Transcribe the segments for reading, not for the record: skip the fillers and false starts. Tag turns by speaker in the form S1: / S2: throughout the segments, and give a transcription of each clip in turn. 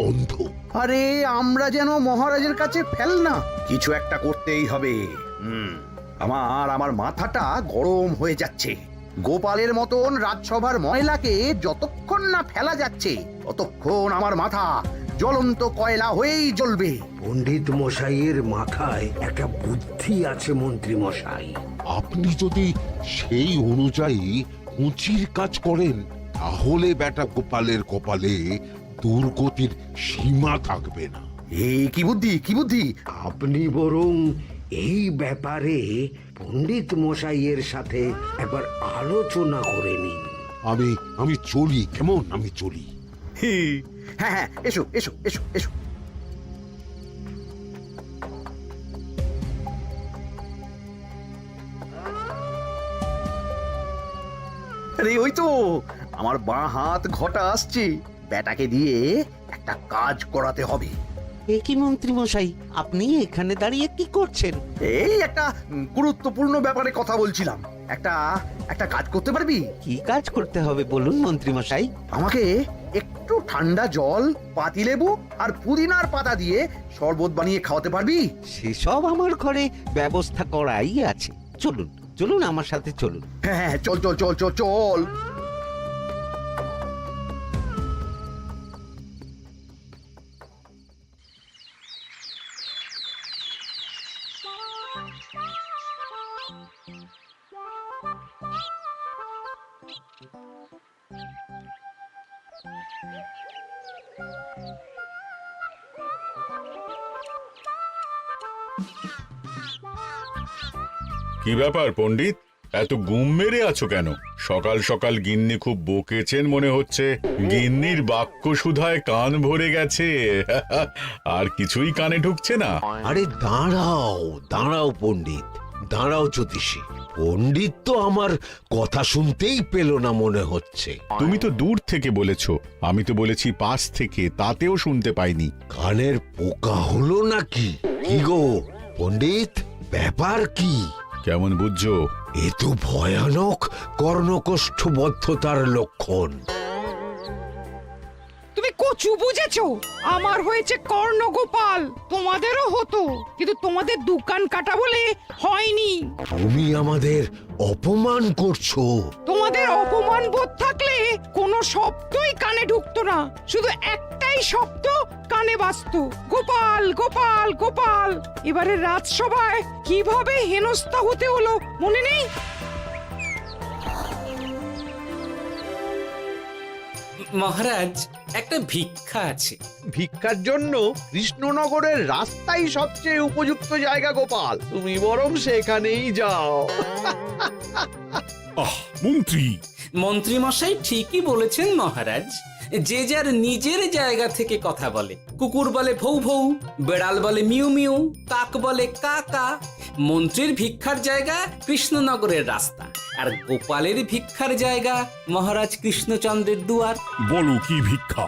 S1: অন্ধ।
S2: আরে আমরা যেন মহারাজের কাছে ফেল না, কিছু একটা করতেই হবে। আমার মাথাটা গরম হয়ে যাচ্ছে। গোপালের মতন রাজসভার ময়লাকে যতক্ষণ না ফেলা যাচ্ছে ততক্ষণ আমার মাথা জ্বলন্ত কয়লা হয়েই জ্বলবে।
S3: পণ্ডিত মশাইয়ের মাথায় একটা বুদ্ধি আছে মন্ত্রী মশাই।
S1: আপনি যদি সেই অনুযায়ী উঁচির কাজ করেন তাহলে বেটা গোপালের কপালে দুর্গতির সীমা থাকবে না।
S2: এই কি বুদ্ধি, কি বুদ্ধি?
S3: আপনি বরং এই ব্যাপারে পণ্ডিত মশাইয়ের সাথে একবার আলোচনা করে নিন।
S1: আমি চলি, কেমন? আমি চলি।
S2: হ্যাঁ হ্যাঁ, এসো এসো এসো এসো। আরে ওই তো আমার বাঁ হাত ঘটা আসছে, বেটাকে দিয়ে একটা কাজ করাতে হবে।
S4: এ কি মন্ত্রী মশাই, আপনি এখানে দাঁড়িয়ে কি করছেন?
S2: এই একটা গুরুত্বপূর্ণ ব্যাপারে কথা বলছিলাম। একটা একটা কাজ করতে পারবি?
S4: কি কাজ করতে হবে বলুন মন্ত্রী মশাই।
S2: আমাকে একটু ঠান্ডা জল, পাতিলেবু আর পুদিনার পাতা দিয়ে শরবত বানিয়ে খাওয়াতে পারবি?
S4: সেসব আমার ঘরে ব্যবস্থা করাই আছে। চলুন চলুন আমার সাথে চলুন।
S2: হ্যাঁ হ্যাঁ, চল চল চল চল চল।
S5: কি ব্যাপার পণ্ডিত, এত গুম মেরে আছো কেন? সকাল সকাল গিন্নি খুব বকেছেন মনে হচ্ছে। গিন্নির বাক্য সুধায় কান ভরে গেছে, আর কিছুই কানে ঢুকছে না।
S6: আরে দাঁড়াও দাঁড়াও পণ্ডিত, দাঁড়াও জ্যোতিষী। পণ্ডিত তো আমার কথা শুনতেই পেল না মনে হচ্ছে।
S5: তুমি তো দূর থেকে বলেছো, আমি তো বলেছি পাশ থেকে, তাতেও শুনতে পাইনি।
S6: কানের পোকা হলো নাকি? কি গো পণ্ডিত, ব্যাপার কি?
S5: কেমন বুঝছো?
S6: এ তো ভয়ানক কর্ণকোষ্ঠবদ্ধতার লক্ষণ।
S7: তুমি কচু বুঝেছো? আমার হয়েছে কর্ণগোপাল, তোমাদেরও হতো, কিন্তু তোমাদের দোকান কাটা বলে হয়নি।
S6: তুমি আমাদের অপমান করছো।
S7: তোমাদের অপমান বোধ থাকলে কোনো শব্দই কানে ঢুকতো না, শুধু একটাই শব্দ কানে বাজতো, গোপাল গোপাল গোপাল। এবারে রাজসভায় কিভাবে হেনস্থা হতে হলো মনে নেই?
S8: মহারাজ, একটা ভিক্ষা আছে।
S9: ভিক্ষার জন্য কৃষ্ণনগরের রাস্তাই সবচেয়ে উপযুক্ত জায়গা গোপাল, তুমি বরং সেখানেই যাও।
S5: মন্ত্রী,
S8: মন্ত্রী মশাই ঠিকই বলেছেন মহারাজ। যে যার নিজের জায়গা থেকে কথা বলে। কুকুর বলে ভৌ ভৌ, বেড়াল বলে মিউ মিউ, কাক বলে কা কা। মন্ত্রীর ভিক্ষার জায়গা কৃষ্ণনগরের রাস্তা, আর গোপালের ভিক্ষার জায়গা মহারাজ কৃষ্ণচন্দ্রের দুয়ার।
S5: বলো কি ভিক্ষা?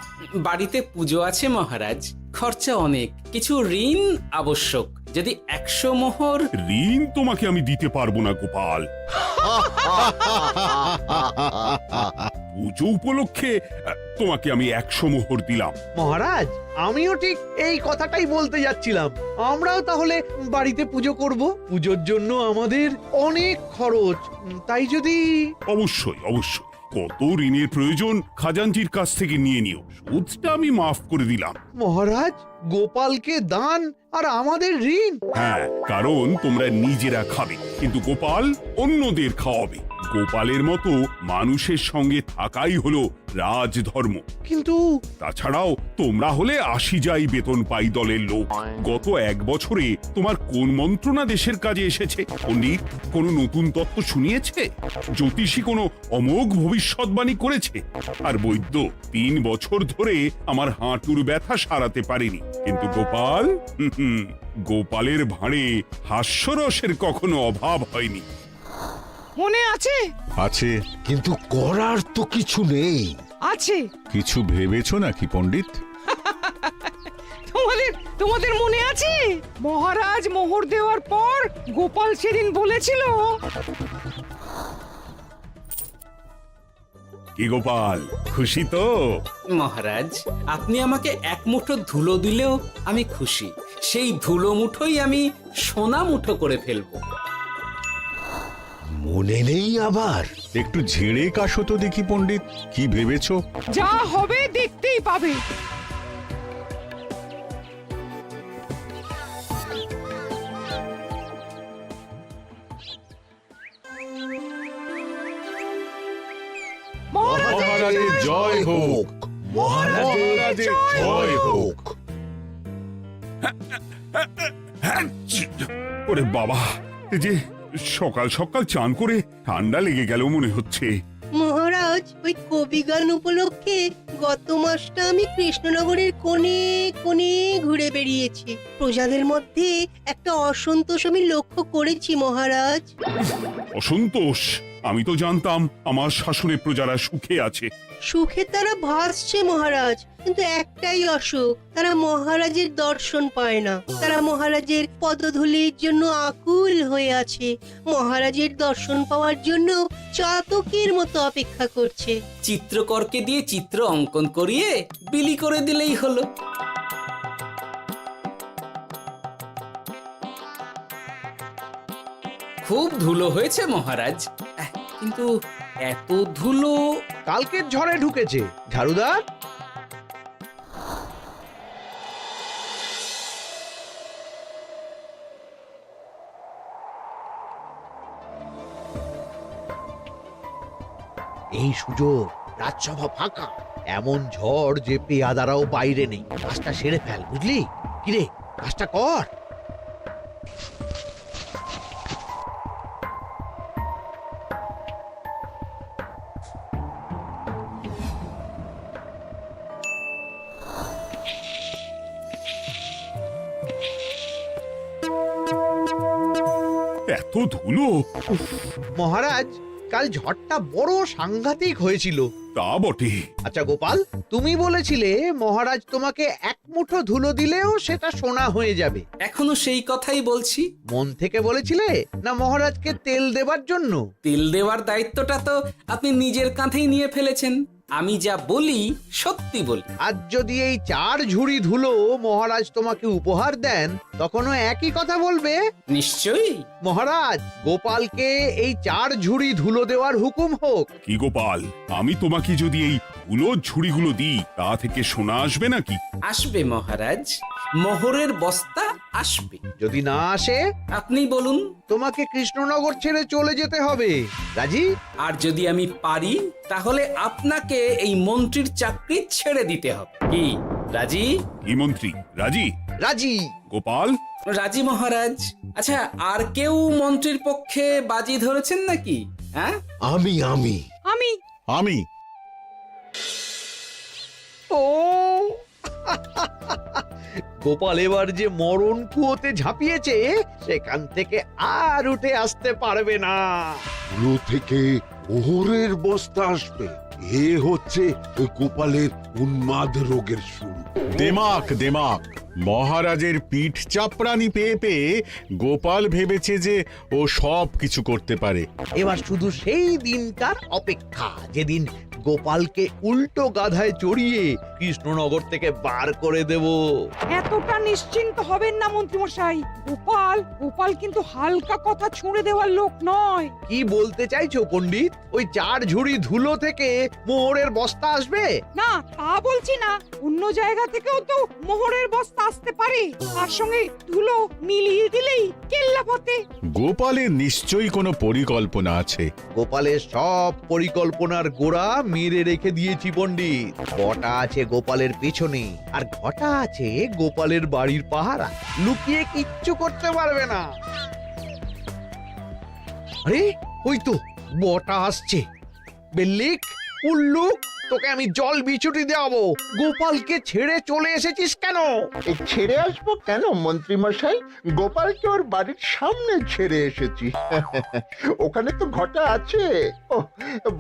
S8: বাড়িতে পুজো আছে মহারাজ, খরচা অনেক, কিছু ঋণ আবশ্যক। যদি 100 মোহর।
S5: ঋণ তোমাকে আমি দিতে পারবো না গোপাল। পুজো উপলক্ষে তোমাকে আমি 100 মোহর দিলাম।
S9: মহারাজ, আমিও ঠিক এই কথাটাই বলতে যাচ্ছিলাম। আমরাও তাহলে বাড়িতে পুজো করব। পুজোর জন্য আমাদের অনেক খরচ, তাই যদি...
S5: অবশ্যই অবশ্যই, কত ঋণের প্রয়োজন খাজাঞ্চির কাছ থেকে নিয়ে নিও, সুদটা আমি মাফ করে দিলাম।
S9: মহারাজ, গোপালকে দান আর আমাদের ঋণ?
S5: হ্যাঁ, কারণ তোমরা নিজেরা খাবে, কিন্তু গোপাল অন্যদের খাওয়াবে। গোপালের মতো মানুষের সঙ্গে থাকাই হলো রাজধর্ম।
S9: কিন্তু
S5: তাছাড়াও তোমরা হলে 80 যাই বেতন পাই দলের লোক। গত 1 বছরে তোমার কোন মন্ত্রণা দেশের কাজে এসেছে? পণ্ডিত কোনো নতুন তত্ত্ব শুনিয়েছে? জ্যোতিষী কোনো অমোঘ ভবিষ্যৎবাণী করেছে? আর বৈদ্য 3 বছর ধরে আমার হাঁটুর ব্যথা সারাতে পারেনি। কিন্তু গোপাল, গোপালের ভাঁড়ে হাস্যরসের কখনো অভাব হয়নি।
S7: মনে আছে?
S5: আছে।
S6: কিন্তু করার তো কিছু নেই।
S7: আছে।
S5: কিছু ভেবেছো নাকি পণ্ডিত?
S7: তোমাদের মনে আছে মহারাজ মোহর দেওয়ার পর গোপাল সেদিন বলেছিল,
S5: কি গোপাল, খুশি তো?
S8: মহারাজ, আপনি আমাকে এক মুঠো ধুলো দিলেও আমি খুশি। সেই ধুলো মুঠোই আমি সোনা মুঠো করে ফেলবো।
S6: মনে নেই আবার?
S10: একটু ঝেড়ে কাশো তো দেখি পণ্ডিত, কি ভেবেছো?
S7: যা হবে দেখতেই পাবে।
S10: মহারাজের জয় হোক,
S6: মহারাজের জয় হোক।
S5: ওরে বাবা, এই যে সকাল সকাল চান করে ঠান্ডা লেগে গেল মনে হচ্ছে।
S11: মহারাজ, ওই কবি গান উপলক্ষে গত মাসটা আমি কৃষ্ণনগরের কোণে কোণে ঘুরে বেরিয়েছি। প্রজাদের মধ্যে একটা অসন্তোষ আমি লক্ষ্য করেছি মহারাজ।
S5: অসন্তোষ? আমি তো জানতাম আমার শাসনে প্রজারা সুখে আছে।
S11: সুখে তারা ভাসছে মহারাজ, কিন্তু একটাই অসুখ, তারা মহারাজের দর্শন পায় না। তারা মহারাজের পদধূলির জন্য আকুল হয়ে আছে, মহারাজের দর্শন পাওয়ার জন্য চাতকের মতো অপেক্ষা করছে।
S8: চিত্রকরকে দিয়ে চিত্র অঙ্কন করিয়ে বিলি করে দিলেই হলো। খুব ধুলো হয়েছে মহারাজ, কিন্তু এত ধুলো।
S9: কালকের ঝড়ে ঢুকেছে। ঝাড়ুদার, এই সুযোগ, রাজসভা ফাঁকা, এমন ঝড় যে পেয়াদারাও বাইরে নেই। কাজটা সেরে ফেল, বুঝলি? কিরে, কাজটা কর।
S5: এত ধুলো! উফ,
S9: মহারাজ, কাল ঝড়টা বড় সাংঘাতিক হয়েছিল।
S5: তা বটে।
S9: আচ্ছা গোপাল, তুমি বলেছিলে মহারাজ তোমাকে এক মুঠো ধুলো দিলেও সেটা সোনা হয়ে যাবে।
S8: এখনো সেই কথাই বলছি।
S9: মন থেকে বলেছিলে না মহারাজকে তেল দেবার জন্য?
S8: তেল দেওয়ার দায়িত্বটা তো আপনি নিজের কাঁধেই নিয়ে ফেলেছেন। আমি যা বলি সত্যি বলি।
S9: আজ যদি এই 4 ঝুড়ি ধুলো মহারাজ তোমাকে উপহার দেন, তখনও একই কথা বলবে?
S8: নিশ্চয়ই।
S9: মহারাজ, গোপালকে এই 4 ঝুড়ি ধুলো দেওয়ার হুকুম হোক।
S5: কি গোপাল, আমি তোমাকে যদি এই ধুলোর ঝুড়িগুলো দিই, তা থেকে সোনা আসবে নাকি?
S8: আসবে মহারাজ, মোহরের বস্তা আসবে।
S9: যদি না আসে,
S8: আপনি বলুন।
S9: তোমাকে কৃষ্ণনগর ছেড়ে চলে যেতে হবে। রাজি?
S8: আর যদি আমি পারি, তাহলে আপনাকে এই মন্ত্রীর চাকরি ছেড়ে দিতে হবে। কি রাজি?
S5: কি মন্ত্রী, রাজি?
S9: রাজি।
S5: গোপাল?
S8: রাজি মহারাজ। আচ্ছা, আর কেউ মন্ত্রীর পক্ষে বাজি ধরেছেন নাকি? হ্যাঁ,
S6: আমি আমি
S7: আমি
S10: আমি
S9: ও গোপাল এবার যে মরণ কুয়োতে ঝাঁপিয়েছে, সেখান থেকে আর উঠে আসতে পারবে না।
S1: ধুলো থেকে মোহরের বস্তা আসবে, এ হচ্ছে গোপালের উন্মাদ রোগের শুরু।
S10: দেমাক দেমাক, মহারাজের পিঠ চাপড়ানি পেয়ে পেয়ে গোপাল ভেবেছে যে ও সব কিছু করতে পারে।
S9: এবার শুধু সেই দিনটার অপেক্ষা, যেদিন গোপালকে উল্টো গাধায় চড়িয়ে কৃষ্ণনগর থেকে বার করে দেব।
S7: এতটা নিশ্চিন্ত হবেন না মন্ত্রীমশাই। গোপাল কিন্তু হালকা কথা ছুঁড়ে দেওয়ার লোক নয়।
S9: কি বলতে চাইছো পণ্ডিত? ওই 4 ঝুড়ি ধুলো থেকে মোহরের বস্তা আসবে?
S7: না, তা বলছি না। অন্য জায়গা থেকেও তো মোহরের বস্তা আসতে পারে। তার সঙ্গে ধুলো মিলিয়ে দিলেই কেল্লাফতে।
S10: গোপালের নিশ্চয়ই কোনো পরিকল্পনা আছে।
S9: গোপালের সব পরিকল্পনার গোড়া মেরে রেখে দিয়েছি পণ্ডিত। ঘটা আছে গোপালের পেছনে, আর ঘটা আছে গোপালের বাড়ির পাহারা। লুকিয়ে কিচ্ছু করতে পারবে না। আরে ওই তো বটা আসছে। বেল্লিক, উল্লুক, তোকে আমি জল বিছুটি দেওয়াবো। গোপালকে ছেড়ে চলে এসেছিস কেন?
S12: ছেড়ে আসবো কেন মন্ত্রী মশাই? গোপালকে ওর বাড়ির সামনে ছেড়ে এসেছি। ওখানে তো ঘটা আছে। ও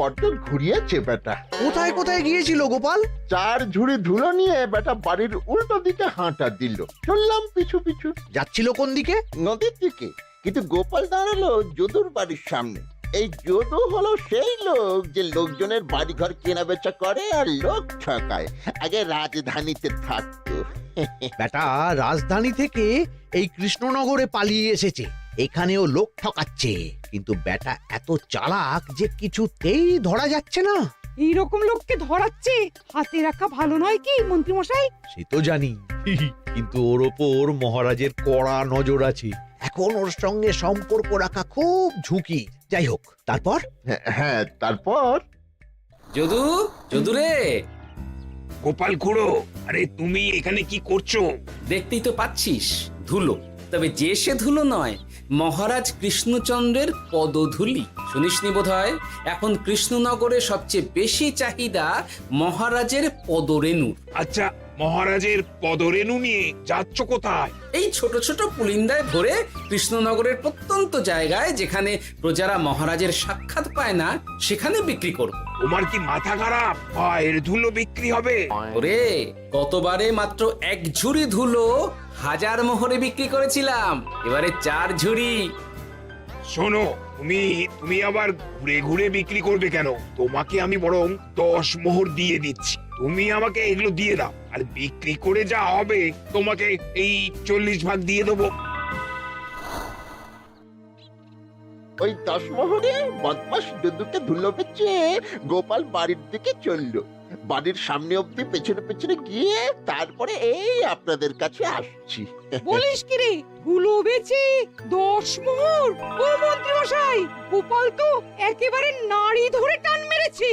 S12: বড্ড ঘুরিয়েছে বেটা।
S9: কোথায় কোথায় গিয়েছিল গোপাল?
S12: 4 ঝুড়ি ধুলো নিয়ে বেটা বাড়ির উল্টো দিকে হাঁটা দিল। চললাম পিছু পিছু।
S9: যাচ্ছিল কোন দিকে?
S12: নদীর দিকে, কিন্তু গোপাল দাঁড়ালো যদুর বাড়ির সামনে। এই যদু হলো সেই লোক যে লোকজনের বাড়িঘর কেনা বেচা করে আর লোক ঠকায়। আগে রাজধানীতে থাকতো।
S9: বেটা রাজধানী থেকে এই কৃষ্ণনগরে পালিয়ে এসেছে, এখানেও লোক ঠকাচ্ছে, কিন্তু বেটা এত চালাক যে কিছুতেই ধরা যাচ্ছে না।
S7: এইরকম লোককে ধরাচ্ছে হাতে রাখা ভালো নয় কি মন্ত্রী মশাই?
S9: সে তো জানি, কিন্তু ওর ওপর মহারাজের কড়া নজর আছে। এখন ওর সঙ্গে সম্পর্ক রাখা খুব ঝুঁকি। যাই হোক, তারপর
S12: হ্যাঁ, তারপর
S8: যদু, যদু রে,
S3: গোপাল খুড়ো, আরে তুমি এখানে কি করছো?
S8: দেখতেই তো পাচ্ছিস ধুলো, তবে যে সে ধুলো নয়, মহারাজ কৃষ্ণচন্দ্রের পদধূলি। শুনিসনি বোধহয় এখন কৃষ্ণনগরে সবচেয়ে বেশি চাহিদা মহারাজের পদরেণু।
S3: আচ্ছা, মহারাজের পদরেণু নিয়ে যাচ্ছ কোথায়?
S8: এই ছোট ছোট পুলিন্দায় ভরে কৃষ্ণনগরের প্রত্যন্ত জায়গায় যেখানে প্রজারা মহারাজের সাক্ষাৎ পায় না সেখানে বিক্রি করব।
S3: তোমার কি মাথা খারাপ? পায়ের ধুলো বিক্রি হবে?
S8: ওরে, গতবারে মাত্র 1 ঝুড়ি ধুলো 1000 মোহরে বিক্রি করেছিলাম, এবারে 4 ঝুড়ি।
S3: শোনো, তুমি আবার ঘুরে ঘুরে বিক্রি করবে কেন? তোমাকে আমি বরং 10 মোহর দিয়ে দিচ্ছি, তুমি আমাকে এগুলো দিয়ে দাও, আর বিক্রি করে যা হবে তোমাকে এই 40 ভাগ দিয়ে দেবো।
S12: ওই 10 মোহরে বদমাস যদুকে ধুলো বেচে গোপাল বাড়ির দিকে চললো। বাড়ির সামনে অব্দি পেছনে পেছনে গিয়ে তারপরে এই আপনাদের কাছে আসছি।
S7: বলিস কি রে, ধুলো বেচে 10 মোহর? ও মন্ত্রী মশাই, গোপাল তো একেবারে নাড়ি ধরে টান মেরেছে।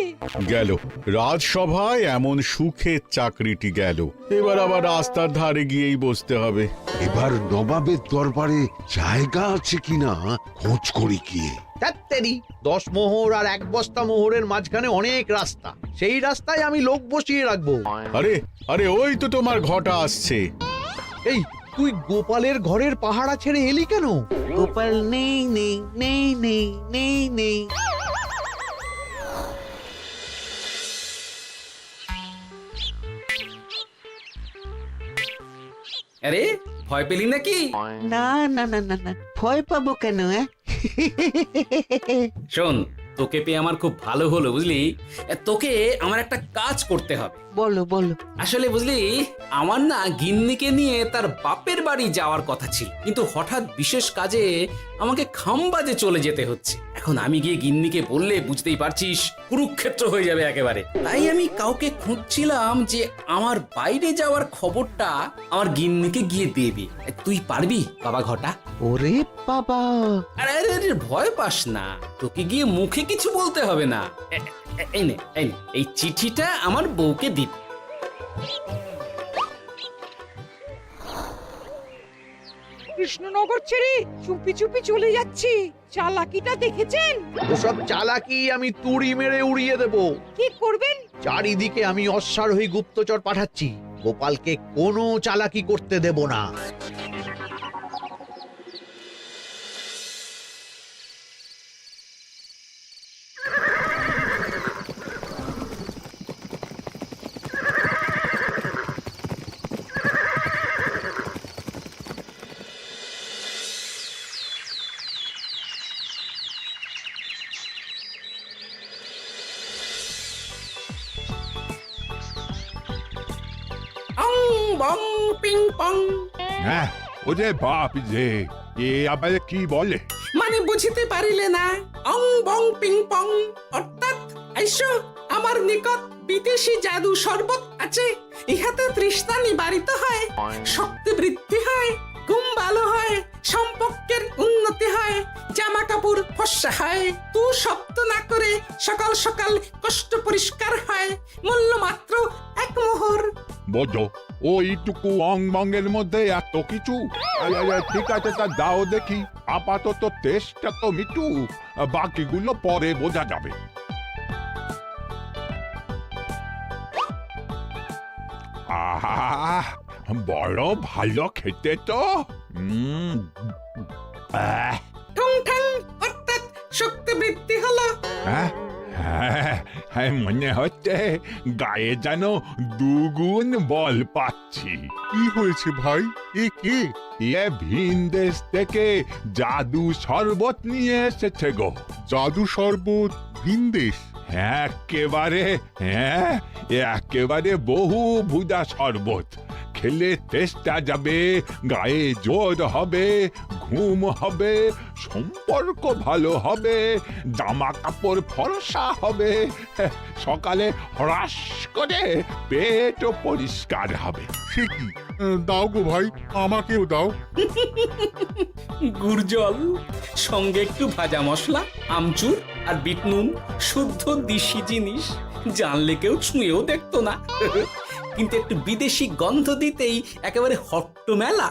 S10: গেল রাজসভায় এমন সুখের চাকরিটি গেল, এবার আবার রাস্তার ধারে গিয়েই বসতে হবে।
S1: এবার নবাবের দরবারে জায়গা আছে কিনা খোঁজ করি গিয়ে।
S9: ধ্যাত্তেরি, 10 মোহর আর 1 বস্তা মোহরের মাঝখানে অনেক রাস্তা, সেই রাস্তায় আমি লোক বসিয়ে রাখবো।
S10: আরে আরে, ওই তো তোমার ঘটা আসছে।
S9: এই, তুই গোপালের ঘরের পাহারা ছেড়ে এলি কেন?
S4: গোপাল নেই নেই নেই নেই নেই নেই।
S8: আরে, ভয় পেলি নাকি?
S4: না না না না না, ভয় পাবো কেন?
S8: শোন, তোকে পেয়ে আমার খুব ভালো হলো বুঝলি। তোকে আমার একটা কাজ করতে হবে।
S4: বলো বলো।
S8: আসলে বুঝলি, আমার না গিন্নিকে নিয়ে তার বাপের বাড়ি যাওয়ার কথা ছিল, কিন্তু হঠাৎ বিশেষ কাজে আমাকে খামবাজে চলে যেতে হচ্ছে। এখন আমি গিয়ে গিন্নিকে বললে বুঝতেই পারছিস কুরুক্ষেত্র হয়ে যাবে একেবারে। তাই আমি কাউকে খুঁজছিলাম যে আমার বাইরে যাওয়ার খবরটা আমার গিন্নিকে গিয়ে দেবে। তুই পারবি বাবা ঘটা?
S4: ওরে বাবা,
S8: আরে আরে আরে, ভয় পাস না, তোকে গিয়ে মুখে কিছু বলতে হবে না। এই নে, এই চিঠিটা আমার বউকে দিবি।
S7: কৃষ্ণনগর ছেড়ে চুপি চুপি চলে যাচ্ছে, চালাকিটা দেখেছেন?
S9: ওসব চালাকি আমি তুড়ি মেরে উড়িয়ে দেব।
S7: কি করবেন?
S9: চারিদিকে আমি অশ্বারোহী গুপ্তচর পাঠাচ্ছি, গোপালকে কোনো চালাকি করতে দেব না।
S8: অং বং পিং পং।
S5: হ্যাঁ, ওরে বাপ রে, এ আবার কি বলে?
S8: মানে বুঝিতে পারিলে না? অং বং পিং পং অর্থাৎ আইসো আমার নিকট বিদেশি জাদু শরবত আছে, ইহাতে তৃষ্ণা নিবারিত হয়, শক্তি বৃদ্ধি হয়, ঘুম ভালো হয়, সম্পর্কের উন্নতি হয়, জামা কাপড় ফর্সা হয়, তু শব্দ না করে সকাল সকাল কষ্ট পরিষ্কার হয়, মূল্য মাত্র 1 মোহর।
S5: বলো, ওইটুকু অং বঙ্গের মধ্যে এত কিছু? ঠিক আছে, তা দাও দেখি, আপাতত টেস্টটা তো মিটু, বাকিগুলো পরে বোঝা যাবে। আহা, বড় ভালো খেতে তো।
S8: ঠং ঠং অর্থাৎ শক্তি বৃদ্ধি হলো।
S5: হ্যাঁ, হ্যাঁ, মনে হচ্ছে গায়ে যেন দুগুণ বল পাচ্ছি।
S10: কি হয়েছে ভাই? এ কে?
S5: এ ভিন দেশ থেকে জাদু শরবত নিয়ে এসেছে গো।
S10: জাদু শরবত ভিনদেশ?
S5: একেবারে বহু ভুজা শরবত। খেলে তেষ্টা যাবে, গায়ে জোর হবে, ঘুম হবে, সম্পর্ক ভালো হবে, জামা কাপড় ফর্সা হবে, সকালে হ্রাস করে পেটও পরিষ্কার হবে।
S10: সে কি? দাও গো ভাই, আমাকেও দাও।
S8: গুড় জল, সঙ্গে একটু ভাজা মশলা, আমচুর আর বিট নুন, শুদ্ধ দেশি জিনিস। জানলে কেউ ছুঁয়েও দেখতো না, কিন্তু একটু বিদেশি গন্ধ দিতেই একেবারে হট্ট মেলা।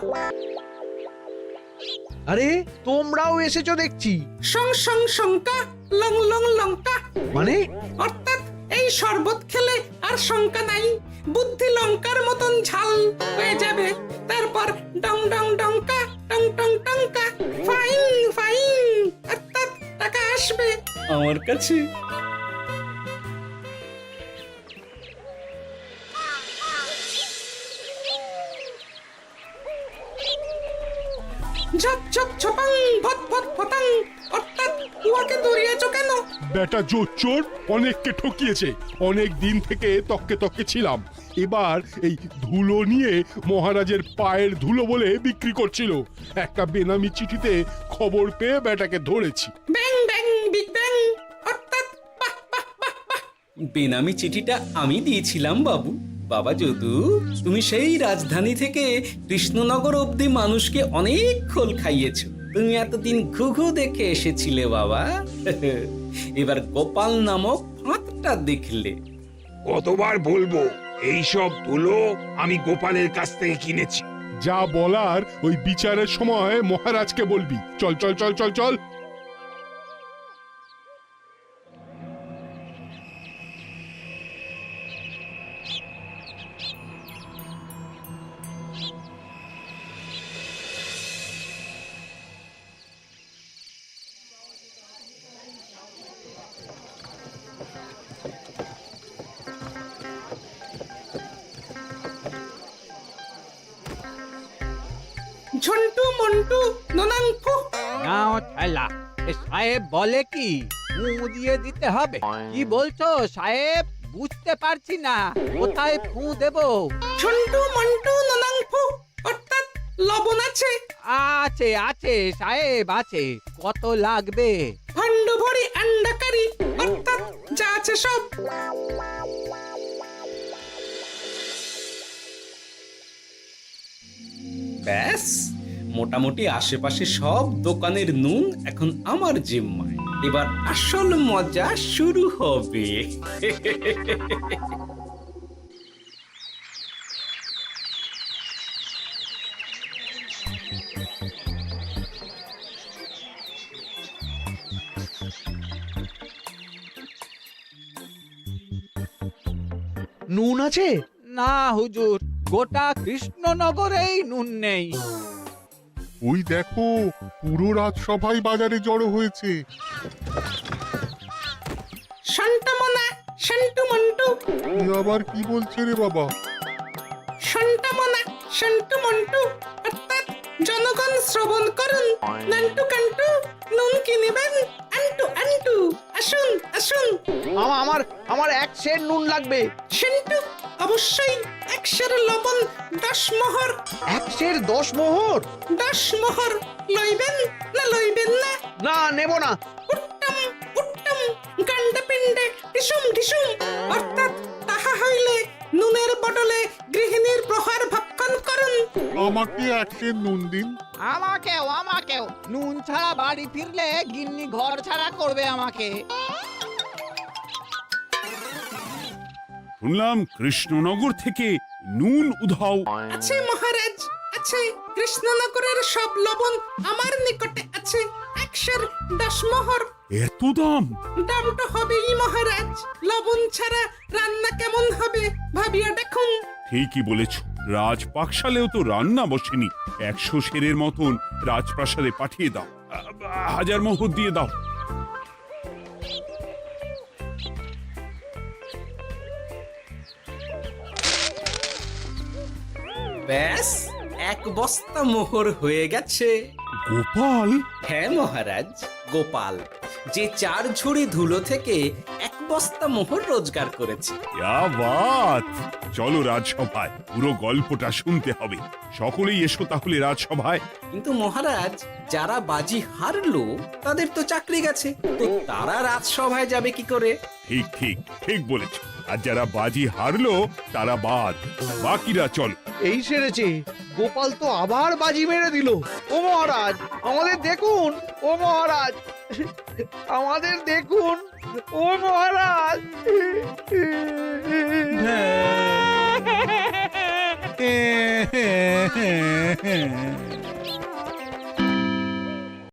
S9: আরে তোমরাও এসেছো দেখছি।
S7: সং সং শঙ্কা লং লং লঙ্কা,
S9: মানে
S7: অর্থাৎ এই শরবত খেলে আর শঙ্কা নাই, বুদ্ধি লঙ্কার মতন ঝাল হয়ে যাবে। তারপর ডং ডং ডঙ্কা টং টং টঙ্কা, ফাইন ফাইন, অর্থাৎ টাকা আসবে
S8: আমার কাছে।
S7: ঝপ ঝপ ঝপাং ভট ভট ফটাং, অর্থাৎ উহাকে দৌড়িয়েছো কেন?
S5: বেটা জোচ্চোর অনেককে ঠকিয়েছে। অনেক দিন থেকে তককে তককে ছিলাম। এবার এই ধুলো নিয়ে মহারাজের পায়ের ধুলো বলে বিক্রি করছিল। একটা বেনামি চিঠিতে খবর পেয়ে বেটাকে ধরেছি।
S7: ব্যাং ব্যাং বিগ ব্যাং, অর্থাৎ বাহ বাহ বাহ বাহ।
S8: বেনামি চিঠিটা আমি দিয়েছিলাম বাবু। বাবা যদু, তুমি সেই রাজধানী থেকে কৃষ্ণনগর অবধি মানুষকে অনেক খোল খাইয়েছো। তুমি এতদিন ঘুঘু দেখে এসেছিলে বাবা, এবার গোপাল নামক ফাঁদটা দেখলে।
S3: কতবার বলবো, এইসব ধুলো আমি গোপালের কাছ থেকে কিনেছি।
S5: যা বলার ওই বিচারের সময় মহারাজকে বলবি। চল চল চল চল চল।
S7: ঝন্টু মন্টু ননাঙ্কু,
S9: নাও ঠেলা। সাহেব বলে কি ফু দিয়ে দিতে হবে? কি বলছো সাহেব? বুঝতে পারছি না, কোথায় ফু দেব?
S7: ঝন্টু মন্টু ননাঙ্কু, অর্থাৎ লবণ আছে?
S9: আছে আছে সাহেব আছে। কত লাগবে?
S7: ভণ্ড ভরি আন্ডাকারি, অর্থাৎ যা আছে সব।
S8: ব্যাস, মোটামুটি আশেপাশে সব দোকানের নুন এখন আমার জিম্মায়। এবার আসল মজা শুরু হবে।
S9: নুন আছে? না হুজুর, গোটা কৃষ্ণনগরেই নুন নেই।
S10: ওই দেখো, পুরো রাজসভাই বাজারে জড়ো হয়েছে।
S7: শান্তামনা শান্টু মন্টু,
S10: এ আবার কি বলছে রে বাবা?
S7: শান্তামনা শান্টু মন্টু, অর্থাৎ জনগণ শ্রবণ করুন। নান্টু কান্টু, নুন কি নেবেন? আন্টু আন্টু, আসুন আসুন।
S9: আমার আমার এক সের নুন লাগবে।
S7: শান্টু, অবশ্যই 100 লবণ 10 মোহর।
S9: 10 মোহর?
S7: 10 মোহর লইবেন না লইবেন না?
S9: না, নেব না।
S7: উত্তম উত্তম, গান্ডা পিণ্ডে ঢিসুম ঢিসুম, অর্থাৎ তাহা হইলে নুনের বদলে গৃহিণীর প্রহার ভক্ষণ করুন।
S10: আমাকে 1 সের নুন দিন।
S9: আমাকেও নুন ছাড়া বাড়ি ফিরলে গিন্নি ঘর ছাড়া করবে আমাকে।
S5: শুনলাম কৃষ্ণনগর থেকে নুন উধাও।
S7: আছে মহারাজ, আছে। কৃষ্ণনগরের সব লবণ আমার নিকটে আছে। 110 মোহর।
S5: এত দাম?
S7: দাম তো হবেই মহারাজ, লবণ ছাড়া রান্না কেমন হবে ভাবিয়া দেখুন।
S5: ঠিকই বলেছ, রাজপাকশালেও তো রান্না বসেনি। 100 সেরের মতন রাজপ্রাসাদে পাঠিয়ে দাও। 1000 মোহর দিয়ে দাও।
S8: ব্যাস 1 বস্তা মোহর হয়ে গেছে।
S5: গোপাল?
S8: হ্যাঁ মহারাজ, গোপাল, যে 4 ঝুড়ি ধুলো থেকে 1 বস্তা মোহর রোজগার করেছে।
S5: ইয়া বাত! চলো রাজসভায়, পুরো গল্পটা শুনতে হবে। সকলেই এসো তাহলে রাজসভায়।
S8: কিন্তু মহারাজ, যারা বাজি হারলো তাদের তো চাকরি গেছে, তো তারা রাজসভায় যাবে কি করে?
S5: ঠিক ঠিক ঠিক বলেছ। আর যারা বাজি হারলো তারা বাদ, বাকিরা চলো।
S9: এই সেরেছে, গোপাল তো আবার বাজি মেরে দিল। ও মহারাজ, আমাদের দেখুন। ও মহারাজ, আমাদের দেখুন। ও মহারাজ।
S10: হ্যাঁ